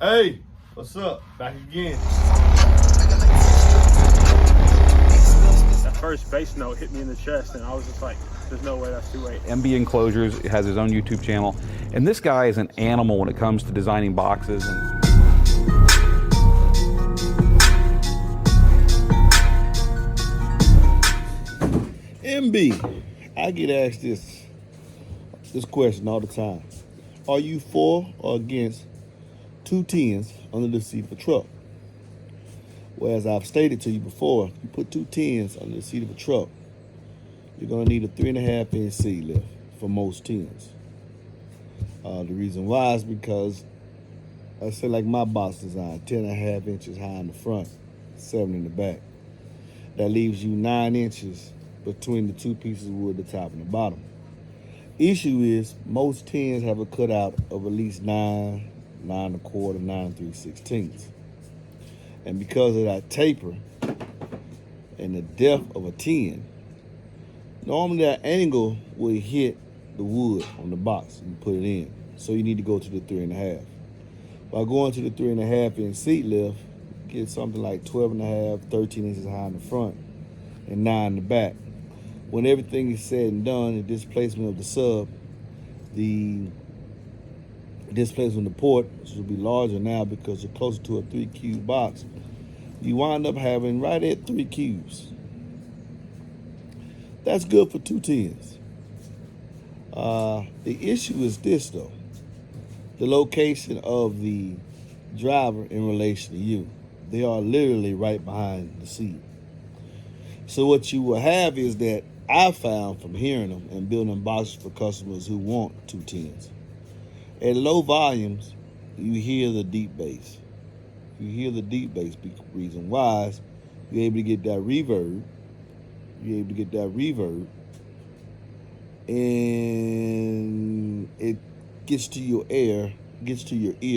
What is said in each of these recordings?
Hey, what's up? Back again. That first bass note hit me in the chest, and I was just like, there's no way that's 2/8. MBEnclosures has his own YouTube channel, and this guy is an animal when it comes to designing boxes. MB, I get asked this question all the time. Are you for or against 2 10s under the seat of a truck? Well, as I've stated to you before, you put 2 10s under the seat of a truck, you're gonna need a 3.5 inch seat lift for most 10s. The reason why is because I say like my box design, 10.5 inches high in the front, 7 in the back. That leaves you 9 inches between the 2 pieces of wood, the top and the bottom. Issue is most 10s have a cutout of at least 9, 9 1/4, 9 3/16. And because of that taper and the depth of a 10, normally that angle will hit the wood on the box and put it in. So you need to go to the 3.5. By going to the 3.5 inch seat lift, get something like 12.5, 13 inches high in the front and 9 in the back. When everything is said and done, the displacement of the sub, the displacement of the port, which will be larger now because you're closer to a 3 cube box, you wind up having right at 3 cubes. That's good for 2 10s. The issue is this though, the location of the driver in relation to you. They are literally right behind the seat. So what you will have is that I found from hearing them and building boxes for customers who want 2 10s. At low volumes, you hear the deep bass. You hear the deep bass. Reason why is you're able to get that reverb. You're able to get that reverb, and it gets to your ear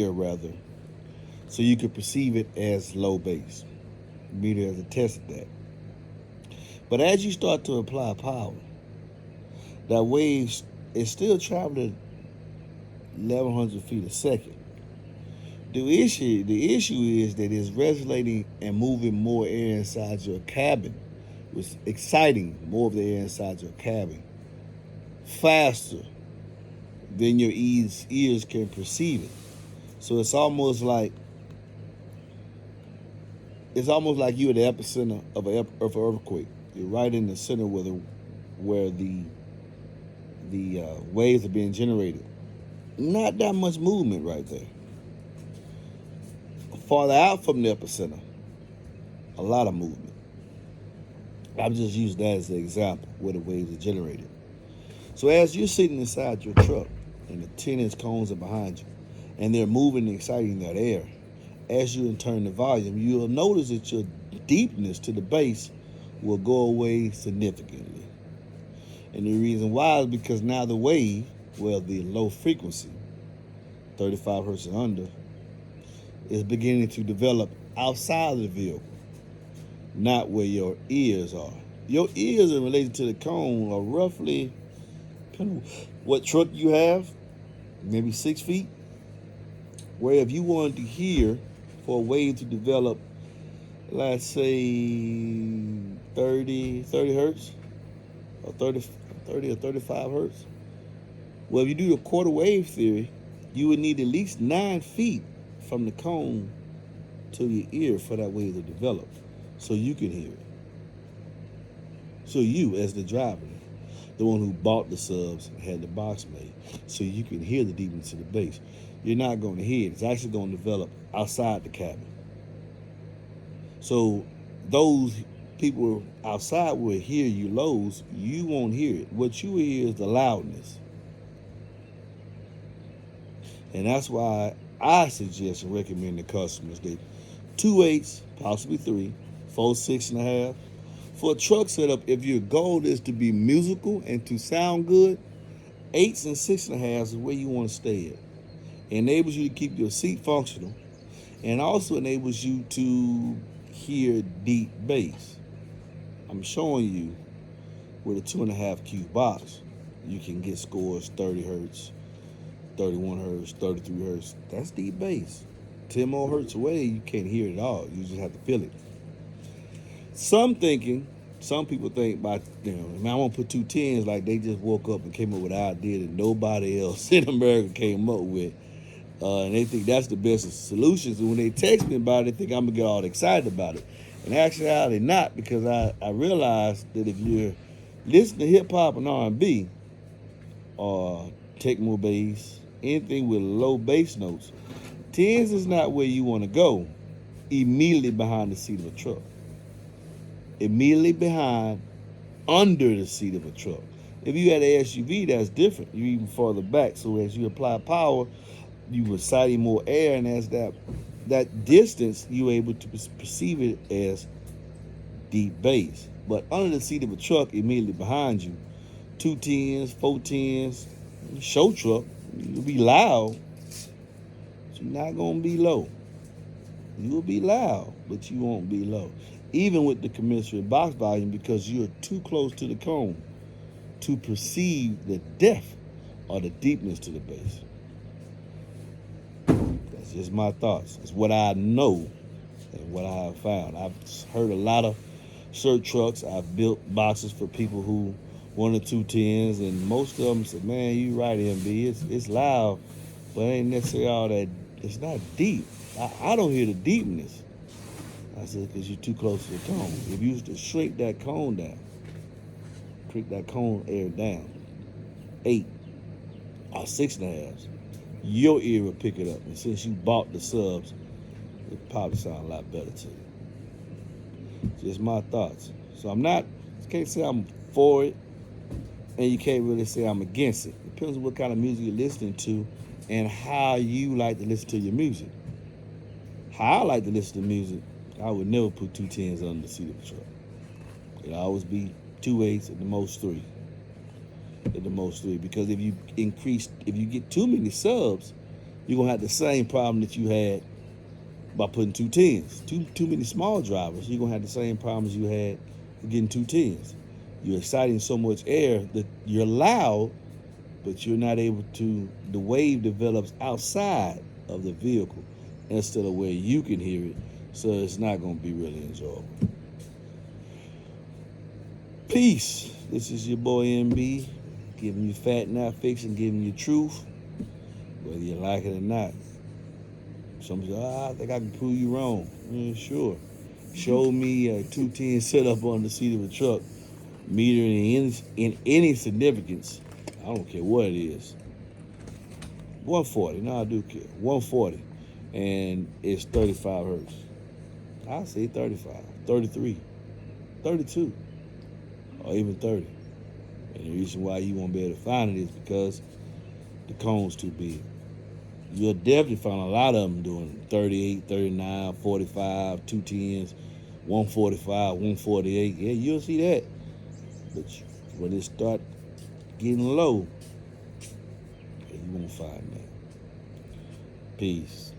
rather, so you can perceive it as low bass. The meter has attested that. But as you start to apply power, that wave is still traveling 1,100 feet a second. The issue is that it's resonating and moving more air inside your cabin, which is exciting more of the air inside your cabin faster than your ears can perceive it. So it's almost like you're at the epicenter of an earthquake. You're right in the center where the waves are being generated. Not that much movement right there. Farther out from the epicenter, a lot of movement. I've just used that as the example where the waves are generated. So as you're sitting inside your truck and the 10-inch cones are behind you and they're moving and exciting that air, as you turn the volume, you'll notice that your deepness to the bass will go away significantly. And the reason why is because now the wave, the low frequency, 35 hertz and under, is beginning to develop outside of the vehicle, not where your ears are. Your ears in relation to the cone are roughly, depending on what truck you have, maybe 6 feet. Where if you wanted to hear for a wave to develop, let's say 30 hertz or 30 or 35 hertz. Well, if you do the quarter wave theory, you would need at least 9 feet from the cone to your ear for that wave to develop so you can hear it. So you, as the driver, the one who bought the subs and had the box made, so you can hear the deepness of the bass. You're not going to hear it. It's actually going to develop outside the cabin. So those people outside will hear you lows. You won't hear it. What you will hear is the loudness. And that's why I suggest and recommend to customers that 2 8s, possibly 3, 4 6.5. For a truck setup, if your goal is to be musical and to sound good, 8s and 6.5s is where you want to stay at. It enables you to keep your seat functional and also enables you to hear deep bass. I'm showing you with a 2.5 cube box, you can get scores 30 hertz, 31 hertz, 33 hertz. That's deep bass. 10 more hertz away, you can't hear it at all. You just have to feel it. Some people think by, man, I want to put 2 10s like they just woke up and came up with an idea that nobody else in America came up with. And they think that's the best solution. So when they text me about it, they think I'm going to get all excited about it. In actuality, not, because I realized that if you're listening to hip-hop and R&B or techno bass, anything with low bass notes, 10s is not where you want to go immediately behind the seat of a truck. Immediately behind, under the seat of a truck. If you had an SUV, that's different. You're even further back. So as you apply power, you reciting more air, and as that distance, you're able to perceive it as deep bass. But under the seat of a truck, immediately behind you, 2 10s, 4 10s, show truck, you'll be loud, but you're not gonna be low. You'll be loud, but you won't be low. Even with the commensurate box volume, because you're too close to the cone to perceive the depth or the deepness to the bass. That's just my thoughts. It's what I know and what I have found. I've heard a lot of shirt trucks. I've built boxes for people who wanted 2 10s, and most of them said, man, you right, MB. It's loud, but it ain't necessarily all that. It's not deep. I don't hear the deepness. I said, because you're too close to the cone. If you used to shrink that cone down, shrink that cone air down, 8 or 6.5, your ear will pick it up. And since you bought the subs, it probably sound a lot better to you. Just my thoughts. So you can't say I'm for it, and you can't really say I'm against it. Depends on what kind of music you're listening to and how you like to listen to your music. How I like to listen to music, I would never put 2 10s under the seat of the truck. It'd always be 2 8s at the most 3. At the most 3. Because if you get too many subs, you're gonna have the same problem that you had by putting 2 10s. Too many small drivers, you're gonna have the same problems you had with getting 2 10s. You're exciting so much air that you're loud, but you're not able to, the wave develops outside of the vehicle instead of where you can hear it, so it's not going to be really enjoyable. Peace. This is your boy MB, giving you fat, not fiction, giving you truth, whether you like it or not. Some say, I think I can prove you wrong. Sure. Show me a 2 10 setup on the seat of a truck, metering in any significance. I don't care what it is. 140. No, I do care. 140. And it's 35 hertz. I say 35, 33, 32, or even 30. And the reason why you won't be able to find it is because the cone's too big. You'll definitely find a lot of them doing 38, 39, 45, 2 10s, 145, 148. Yeah, you'll see that. But when it start getting low, you won't find that. Peace.